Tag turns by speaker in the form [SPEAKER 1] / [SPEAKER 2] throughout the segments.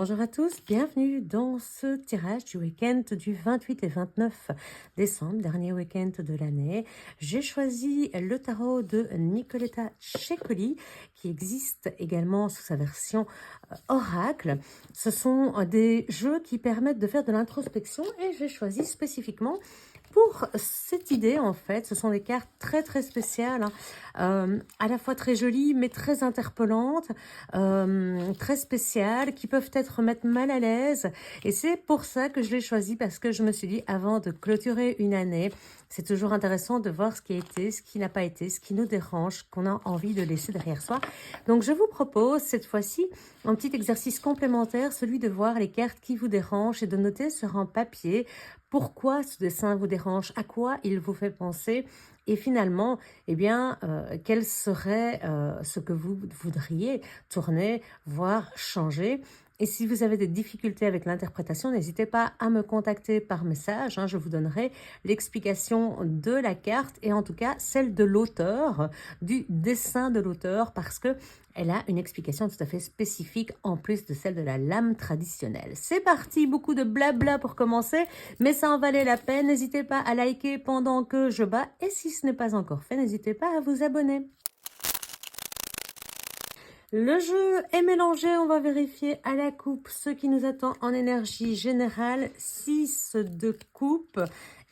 [SPEAKER 1] Bonjour à tous, bienvenue dans ce tirage du week-end du 28 et 29 décembre, dernier week-end de l'année. J'ai choisi le tarot de Nicoletta Ceccoli, qui existe également sous sa version oracle. Ce sont des jeux qui permettent de faire de l'introspection et j'ai choisi spécifiquement pour cette idée, en fait. Ce sont des cartes très spéciales, à la fois très jolies mais très interpellantes, très spéciales, qui peuvent être mettre mal à l'aise. Et c'est pour ça que je l'ai choisi, parce que je me suis dit, avant de clôturer une année, c'est toujours intéressant de voir ce qui a été, ce qui n'a pas été, ce qui nous dérange, qu'on a envie de laisser derrière soi. Donc je vous propose cette fois-ci un petit exercice complémentaire, celui de voir les cartes qui vous dérangent et de noter sur un papier pourquoi ce dessin vous dérange, à quoi il vous fait penser, et finalement, eh bien, quel serait ce que vous voudriez tourner, voire changer. Et si vous avez des difficultés avec l'interprétation, n'hésitez pas à me contacter par message. Je vous donnerai l'explication de la carte et en tout cas celle de l'auteur, du dessin de l'auteur, parce que elle a une explication tout à fait spécifique en plus de celle de la lame traditionnelle. C'est parti, beaucoup de blabla pour commencer, mais ça en valait la peine. N'hésitez pas à liker pendant que je bats et si ce n'est pas encore fait, n'hésitez pas à vous abonner. Le jeu est mélangé, on va vérifier à la coupe ce qui nous attend en énergie générale. 6 de coupe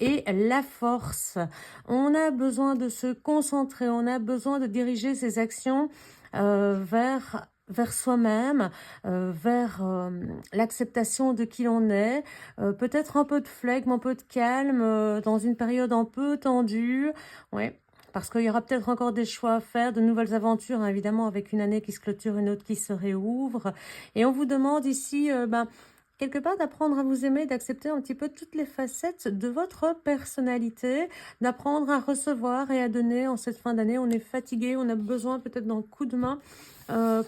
[SPEAKER 1] et la force. On a besoin de se concentrer, on a besoin de diriger ses actions vers soi-même, vers l'acceptation de qui l'on est, peut-être un peu de flegme, un peu de calme, dans une période un peu tendue. Ouais. Parce qu'il y aura peut-être encore des choix à faire, de nouvelles aventures, évidemment, avec une année qui se clôture, une autre qui se réouvre. Et on vous demande ici, quelque part, d'apprendre à vous aimer, d'accepter un petit peu toutes les facettes de votre personnalité, d'apprendre à recevoir et à donner en cette fin d'année. On est fatigué, on a besoin peut-être d'un coup de main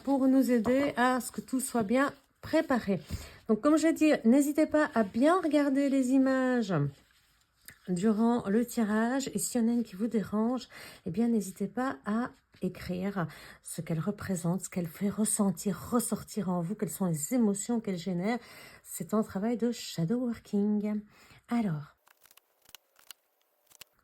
[SPEAKER 1] pour nous aider à ce que tout soit bien préparé. Donc, comme je dis, n'hésitez pas à bien regarder les images durant le tirage, et s'il y en a une qui vous dérange, eh bien n'hésitez pas à écrire ce qu'elle représente, ce qu'elle fait ressortir en vous, quelles sont les émotions qu'elle génère. C'est un travail de shadow working. Alors,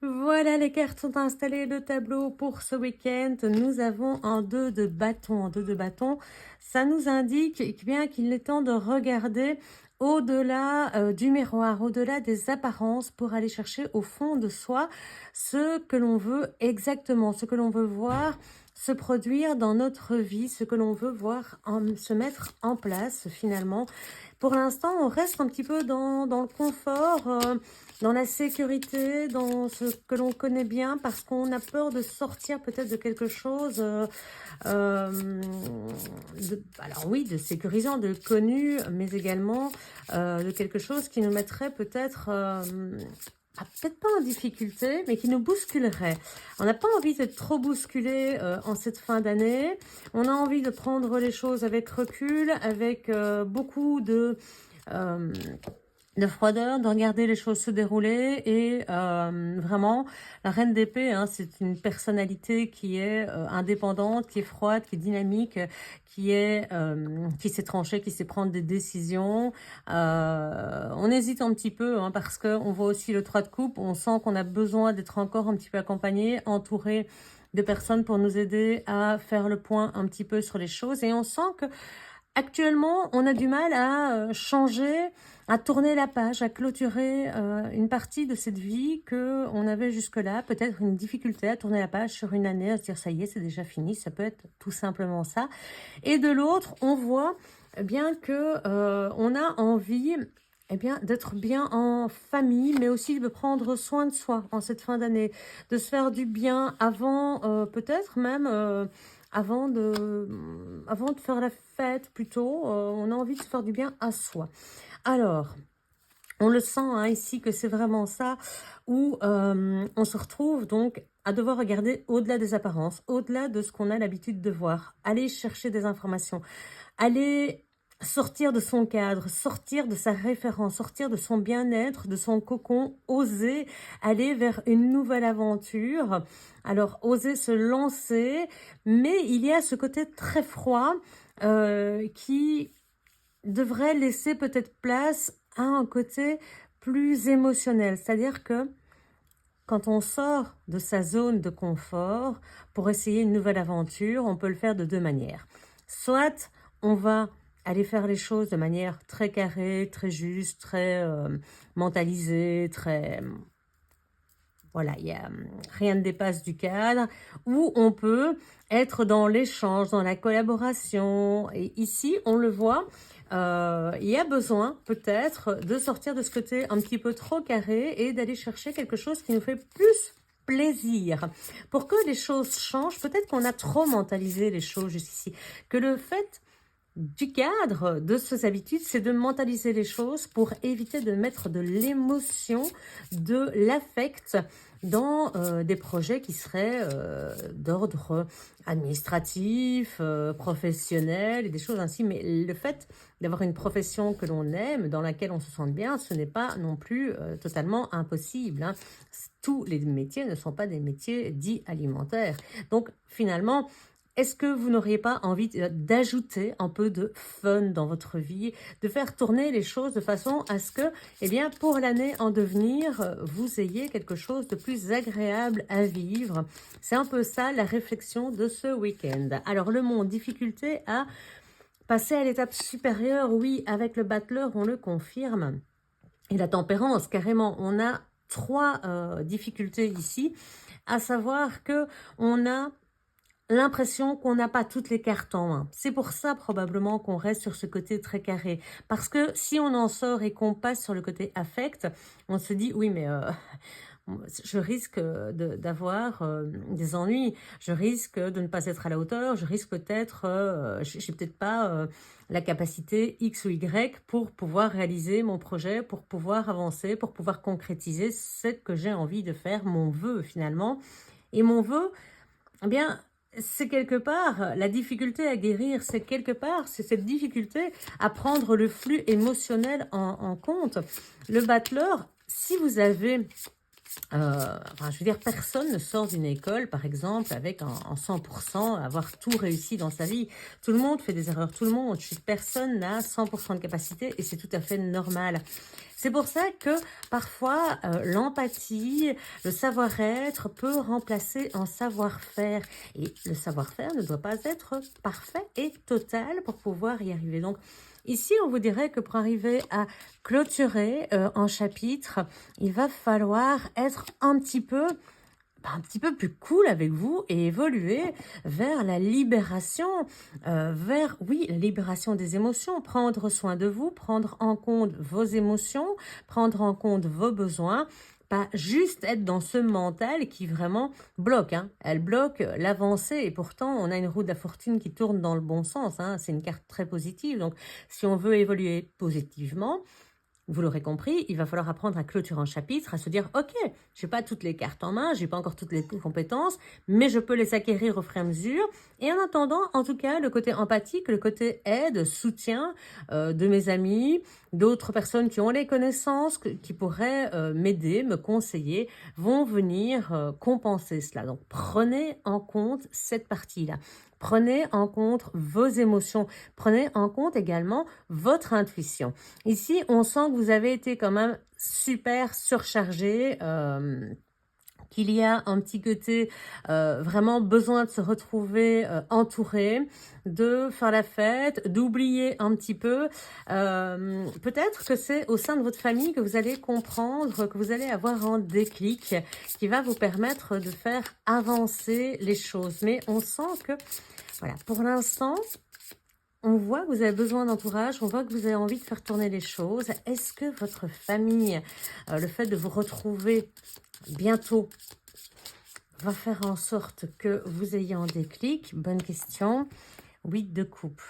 [SPEAKER 1] voilà, les cartes sont installées, le tableau pour ce week-end. Nous avons un 2 de bâton. Un 2 de bâton, ça nous indique bien qu'il est temps de regarder au-delà du miroir, au-delà des apparences, pour aller chercher au fond de soi ce que l'on veut exactement, ce que l'on veut voir se produire dans notre vie, ce que l'on veut voir se mettre en place finalement. Pour l'instant, on reste un petit peu dans le confort, dans la sécurité, dans ce que l'on connaît bien, parce qu'on a peur de sortir peut-être de quelque chose, alors oui, de sécurisant, de connu, mais également de quelque chose qui nous mettrait peut-être... peut-être pas en difficulté, mais qui nous bousculerait. On n'a pas envie d'être trop bousculé en cette fin d'année. On a envie de prendre les choses avec recul, avec beaucoup de froideur, de regarder les choses se dérouler. Et vraiment, la reine d'épée, c'est une personnalité qui est indépendante, qui est froide, qui est dynamique, qui sait trancher, qui sait prendre des décisions. On hésite un petit peu, parce qu'on voit aussi le 3 de coupe. On sent qu'on a besoin d'être encore un petit peu accompagné, entouré de personnes pour nous aider à faire le point un petit peu sur les choses. Et on sent que actuellement, on a du mal à changer, à tourner la page, à clôturer une partie de cette vie qu'on avait jusque-là. Peut-être une difficulté à tourner la page sur une année, à se dire ça y est, c'est déjà fini. Ça peut être tout simplement ça. Et de l'autre, on voit bien que on a envie d'être bien en famille, mais aussi de prendre soin de soi en cette fin d'année, de se faire du bien avant, peut-être même... avant de faire la fête plutôt, on a envie de se faire du bien à soi. Alors, on le sent ici que c'est vraiment ça, où on se retrouve donc à devoir regarder au-delà des apparences, au-delà de ce qu'on a l'habitude de voir, aller chercher des informations, aller sortir de son cadre, sortir de sa référence, sortir de son bien-être, de son cocon, oser aller vers une nouvelle aventure. Alors, oser se lancer, mais il y a ce côté très froid qui devrait laisser peut-être place à un côté plus émotionnel. C'est-à-dire que quand on sort de sa zone de confort pour essayer une nouvelle aventure, on peut le faire de deux manières. Soit on va aller faire les choses de manière très carrée, très juste, très mentalisée, très... Voilà, rien ne dépasse du cadre, ou on peut être dans l'échange, dans la collaboration. Et ici, on le voit, il y a besoin peut-être de sortir de ce côté un petit peu trop carré et d'aller chercher quelque chose qui nous fait plus plaisir. Pour que les choses changent, peut-être qu'on a trop mentalisé les choses jusqu'ici, que le fait du cadre de ces habitudes, c'est de mentaliser les choses pour éviter de mettre de l'émotion, de l'affect dans des projets qui seraient d'ordre administratif, professionnel et des choses ainsi. Mais le fait d'avoir une profession que l'on aime, dans laquelle on se sente bien, ce n'est pas non plus totalement impossible, hein. Tous les métiers ne sont pas des métiers dits alimentaires. Donc finalement, est-ce que vous n'auriez pas envie d'ajouter un peu de fun dans votre vie, de faire tourner les choses de façon à ce que, eh bien, pour l'année en devenir, vous ayez quelque chose de plus agréable à vivre? C'est un peu ça la réflexion de ce week-end. Alors, le mot difficulté à passer à l'étape supérieure, oui, avec le battleur, on le confirme. Et la tempérance, carrément, on a trois difficultés ici, à savoir que on a l'impression qu'on n'a pas toutes les cartes en main. C'est pour ça probablement qu'on reste sur ce côté très carré. Parce que si on en sort et qu'on passe sur le côté affect, on se dit oui mais je risque d'avoir des ennuis, je risque de ne pas être à la hauteur, je risque peut-être, j'ai peut-être pas la capacité X ou Y pour pouvoir réaliser mon projet, pour pouvoir avancer, pour pouvoir concrétiser ce que j'ai envie de faire, mon vœu finalement. Et mon vœu, eh bien, c'est quelque part la difficulté à guérir, c'est quelque part, c'est cette difficulté à prendre le flux émotionnel en compte. Le battleur, si vous avez enfin, je veux dire, personne ne sort d'une école, par exemple, avec en 100%, avoir tout réussi dans sa vie. Tout le monde fait des erreurs, tout le monde. Personne n'a 100% de capacité et c'est tout à fait normal. C'est pour ça que parfois, l'empathie, le savoir-être peut remplacer un savoir-faire. Et le savoir-faire ne doit pas être parfait et total pour pouvoir y arriver. Donc, ici, on vous dirait que pour arriver à clôturer un chapitre, il va falloir être un petit peu plus cool avec vous et évoluer vers la libération, vers, oui, la libération des émotions, prendre soin de vous, prendre en compte vos émotions, prendre en compte vos besoins, pas juste être dans ce mental qui vraiment bloque, hein. Elle bloque l'avancée et pourtant on a une roue de la fortune qui tourne dans le bon sens, hein. C'est une carte très positive, donc si on veut évoluer positivement, vous l'aurez compris, il va falloir apprendre à clôturer un chapitre, à se dire « Ok, je n'ai pas toutes les cartes en main, je n'ai pas encore toutes les compétences, mais je peux les acquérir au fur et à mesure. » Et en attendant, en tout cas, le côté empathique, le côté aide, soutien de mes amis, d'autres personnes qui ont les connaissances, qui pourraient m'aider, me conseiller, vont venir compenser cela. Donc, prenez en compte cette partie-là. Prenez en compte vos émotions. Prenez en compte également votre intuition. Ici, on sent que vous avez été quand même super surchargé, qu'il y a un petit côté vraiment besoin de se retrouver entouré, de faire la fête, d'oublier un petit peu. Peut-être que c'est au sein de votre famille que vous allez comprendre, que vous allez avoir un déclic qui va vous permettre de faire avancer les choses. Mais on sent que, voilà, pour l'instant, on voit que vous avez besoin d'entourage, on voit que vous avez envie de faire tourner les choses. Est-ce que votre famille, le fait de vous retrouver bientôt, va faire en sorte que vous ayez un déclic? Bonne question. 8 de coupe.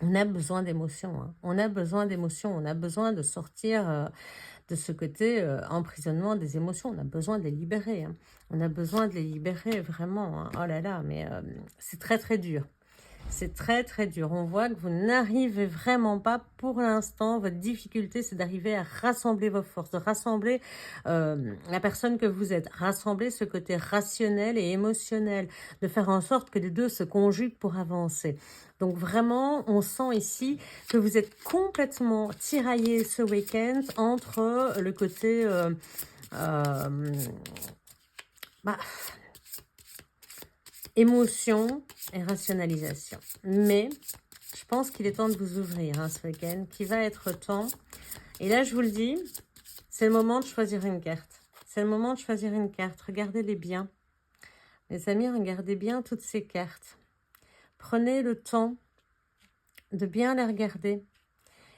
[SPEAKER 1] On a besoin d'émotions, hein. On a besoin d'émotions, on a besoin de sortir de ce côté emprisonnement des émotions. On a besoin de les libérer, hein. On a besoin de les libérer vraiment, hein. Oh là là, mais c'est très très dur. C'est très très dur. On voit que vous n'arrivez vraiment pas pour l'instant. Votre difficulté, c'est d'arriver à rassembler vos forces, de rassembler la personne que vous êtes, rassembler ce côté rationnel et émotionnel, de faire en sorte que les deux se conjuguent pour avancer. Donc vraiment, on sent ici que vous êtes complètement tiraillé ce week-end entre le côté bah, émotion et rationalisation. Mais je pense qu'il est temps de vous ouvrir ce week-end, qui va être temps. Et là, je vous le dis, c'est le moment de choisir une carte. C'est le moment de choisir une carte. Regardez-les bien. Les amis, regardez bien toutes ces cartes. Prenez le temps de bien les regarder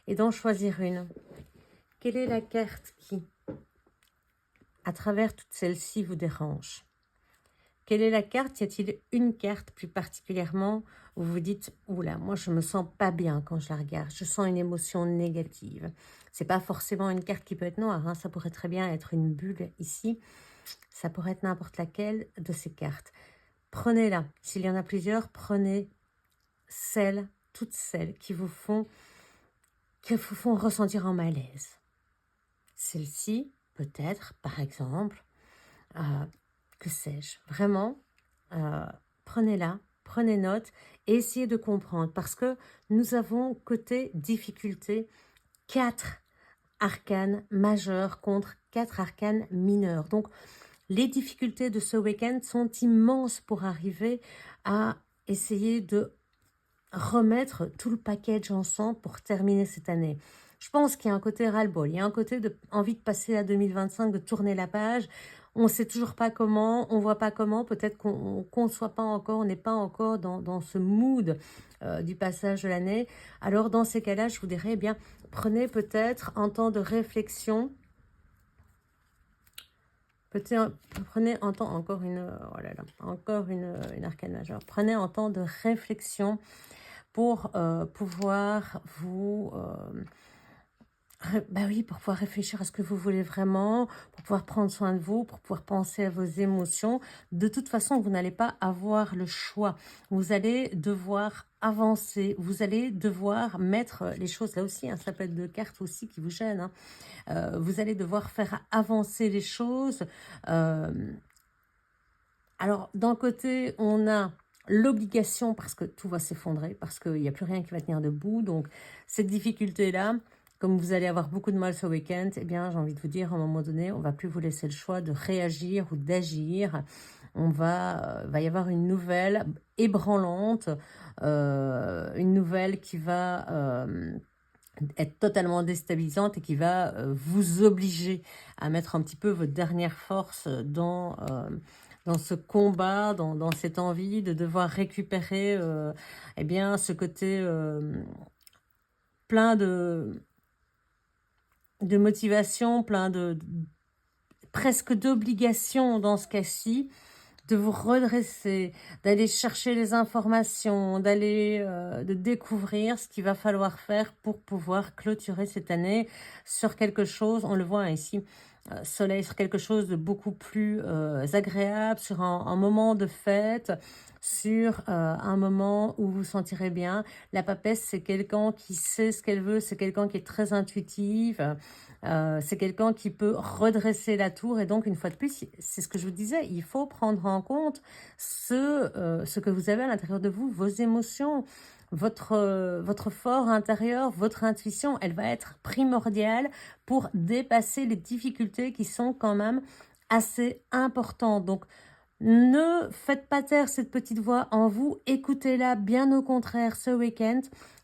[SPEAKER 1] et d'en choisir une. Quelle est la carte qui, à travers toutes celles-ci, vous dérange? Quelle est la carte? Y a-t-il une carte plus particulièrement où vous dites « Oula, moi je me sens pas bien quand je la regarde, je sens une émotion négative ». C'est pas forcément une carte qui peut être noire, ça pourrait très bien être une bulle ici. Ça pourrait être n'importe laquelle de ces cartes. Prenez-la. S'il y en a plusieurs, prenez toutes celles qui vous font ressentir un malaise. Celle-ci, peut-être, par exemple, que sais-je, vraiment, prenez-la, prenez note et essayez de comprendre parce que nous avons côté difficulté 4 arcanes majeures contre 4 arcanes mineures. Donc, les difficultés de ce week-end sont immenses pour arriver à essayer de remettre tout le package ensemble pour terminer cette année. Je pense qu'il y a un côté ras-le-bol, il y a un côté de envie de passer à 2025, de tourner la page. On ne sait toujours pas comment, on ne voit pas comment, peut-être qu'on ne conçoit pas encore, on n'est pas encore dans ce mood du passage de l'année. Alors dans ces cas-là, je vous dirais, eh bien, prenez peut-être un temps de réflexion. Prenez un temps, encore une arcane majeure. Prenez un temps de réflexion pour pouvoir vous... pour pouvoir réfléchir à ce que vous voulez vraiment, pour pouvoir prendre soin de vous, pour pouvoir penser à vos émotions. De toute façon, vous n'allez pas avoir le choix. Vous allez devoir avancer, vous allez devoir mettre les choses, là aussi, ça peut être de cartes aussi qui vous gênent. Vous allez devoir faire avancer les choses. Alors, d'un côté, on a l'obligation, parce que tout va s'effondrer, parce qu'il n'y a plus rien qui va tenir debout. Donc, cette difficulté-là, comme vous allez avoir beaucoup de mal ce week-end, eh bien, j'ai envie de vous dire, à un moment donné, on ne va plus vous laisser le choix de réagir ou d'agir. Va y avoir une nouvelle ébranlante, une nouvelle qui va être totalement déstabilisante et qui va vous obliger à mettre un petit peu votre dernière force dans ce combat, dans cette envie de devoir récupérer eh bien, ce côté plein de motivation, plein presque d'obligation dans ce cas-ci, de vous redresser, d'aller chercher les informations, de découvrir ce qu'il va falloir faire pour pouvoir clôturer cette année sur quelque chose, on le voit ici, soleil, sur quelque chose de beaucoup plus agréable, sur un moment de fête, sur un moment où vous vous sentirez bien. La papesse, c'est quelqu'un qui sait ce qu'elle veut, c'est quelqu'un qui est très intuitive, c'est quelqu'un qui peut redresser la tour. Et donc, une fois de plus, c'est ce que je vous disais, il faut prendre en compte ce que vous avez à l'intérieur de vous, vos émotions, votre fort intérieur, votre intuition, elle va être primordiale pour dépasser les difficultés qui sont quand même assez importantes. Donc, ne faites pas taire cette petite voix en vous, écoutez-la, bien au contraire, ce week-end.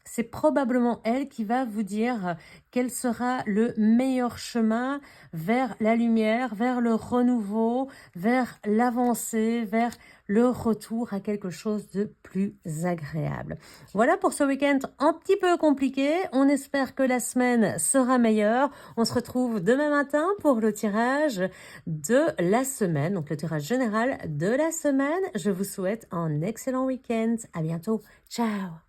[SPEAKER 1] C'est probablement elle qui va vous dire quel sera le meilleur chemin vers la lumière, vers le renouveau, vers l'avancée, vers le retour à quelque chose de plus agréable. Voilà pour ce week-end un petit peu compliqué. On espère que la semaine sera meilleure. On se retrouve demain matin pour le tirage de la semaine, donc le tirage général de la semaine. Je vous souhaite un excellent week-end. À bientôt. Ciao.